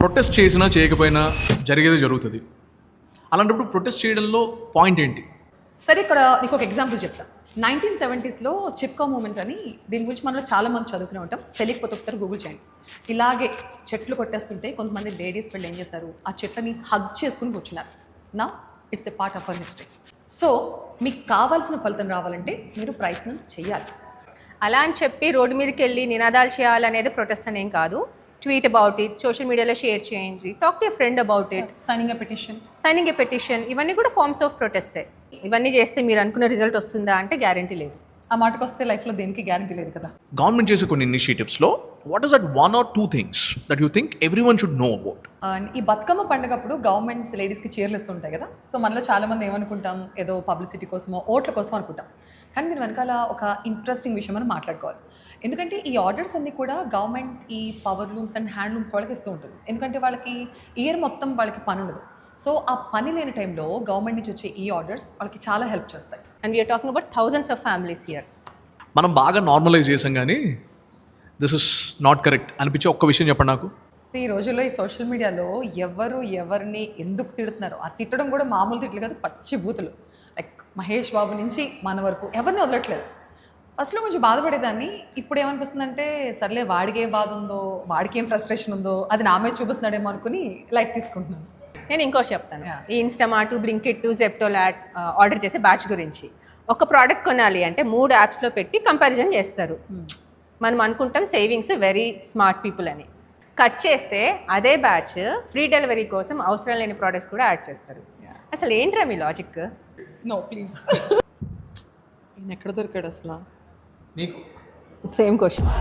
Protest చేసినా చేయకపోయినా జరిగేది జరుగుతుంది. అలాంటప్పుడు ప్రొటెస్ట్ చేయడంలో పాయింట్ ఏంటి? సరే, ఇక్కడ నీకు ఒక ఎగ్జాంపుల్ చెప్తా. 1970s చిప్కో మూమెంట్ అని, దీని గురించి మనలో చాలా మంది చదువుకునే ఉంటాం. తెలియకపోతే ఒకసారి గూగుల్ చేయండి. ఇలాగే చెట్లు కొట్టేస్తుంటే కొంతమంది లేడీస్ వాళ్ళు ఏం చేశారు, ఆ చెట్లని హగ్ చేసుకుని కూర్చున్నారు. నా it's a part of our history. So మీకు కావాల్సిన ఫలితం రావాలంటే మీరు ప్రయత్నం చేయాలి. అలా అని చెప్పి రోడ్డు మీదకి వెళ్ళి నినాదాలు చేయాలనేది ప్రొటెస్ట్ అనేం కాదు. ట్వీట్ అబౌట్ ఇట్, సోషల్ మీడియాలో షేర్ చేయండి, talk to friend about it, signing a petition, ఇవన్నీ కూడా ఫార్మ్స్ ఆఫ్ ప్రొటెస్టే. ఇవన్నీ చేస్తే మీరు అనుకున్న రిజల్ట్ వస్తుందా అంటే గ్యారంటీ లేదు. ఆ మాటకు వస్తే లైఫ్లో దేనికి గ్యారంటీ లేదు కదా. గవర్నమెంట్ చేసే కొన్ని ఇనిషియేటివ్స్లో what is that 1 or 2 things that you think everyone should know about? And ఈ బతుకమ్మ పండుగప్పుడు గవర్నమెంట్స్ లేడీస్కి చీరలు ఇస్తుంటాయి కదా. సో మనలో చాలామంది ఏమనుకుంటాం, ఏదో పబ్లిసిటీ కోసమో ఓట్ల కోసం అనుకుంటాం. కానీ దీని వెనకాల ఒక ఇంట్రెస్టింగ్ విషయం మనం మాట్లాడుకోవాలి. ఎందుకంటే ఈ ఆర్డర్స్ అన్నీ కూడా గవర్నమెంట్ ఈ పవర్ లూమ్స్ అండ్ హ్యాండ్లూమ్స్ వాళ్ళకి ఇస్తూ ఉంటుంది. ఎందుకంటే వాళ్ళకి ఇయర్ మొత్తం వాళ్ళకి పని ఉండదు. సో ఆ పని లేని టైంలో గవర్నమెంట్ నుంచి వచ్చే ఈ ఆర్డర్స్ వాళ్ళకి చాలా హెల్ప్ చేస్తాయి. And we're talking about thousands of families here. మనం బాగా నార్మలైజ్ చేసాం కానీ దిస్ ఇస్ నాట్ కరెక్ట్ అనిపించే ఒక్క విషయం చెప్పండి నాకు. ఈ రోజుల్లో ఈ సోషల్ మీడియాలో ఎవరిని ఎందుకు తిడుతున్నారో, ఆ తిట్టడం కూడా మామూలు తిట్లు కాదు, పచ్చి బూతులు. లైక్ మహేష్ బాబు నుంచి మన వరకు ఎవరిని వదలట్లేదు. ఫస్ట్లో కొంచెం బాధపడేదాన్ని. ఇప్పుడు ఏమనిపిస్తుందంటే సర్లే, వాడికి ఏం బాధ ఉందో, వాడికి ఏం ఫ్రస్ట్రేషన్ ఉందో అది నా మీద చూపిస్తున్నాడేమో అనుకుని లైట్ తీసుకుంటున్నాను. నేను ఇంకోటి చెప్తాను. ఈ ఇన్స్టామార్ట్, బ్లింకిట్, జెప్టో ఆర్డర్ చేసే బ్యాచ్ గురించి. ఒక ప్రోడక్ట్ కొనాలి అంటే 3 యాప్స్లో పెట్టి కంపారిజన్ చేస్తారు. మనం అనుకుంటాం సేవింగ్స్ వెరీ స్మార్ట్ పీపుల్ అని. కట్ చేస్తే అదే బ్యాచ్ ఫ్రీ డెలివరీ కోసం అవసరం లేని ప్రోడక్ట్స్ కూడా యాడ్ చేస్తారు. అసలు ఏంట్రా మీ లాజిక్? No please. ఈయన ఎక్కడ దొరికాడు అసలు? నీకు సేమ్ క్వశ్చన్.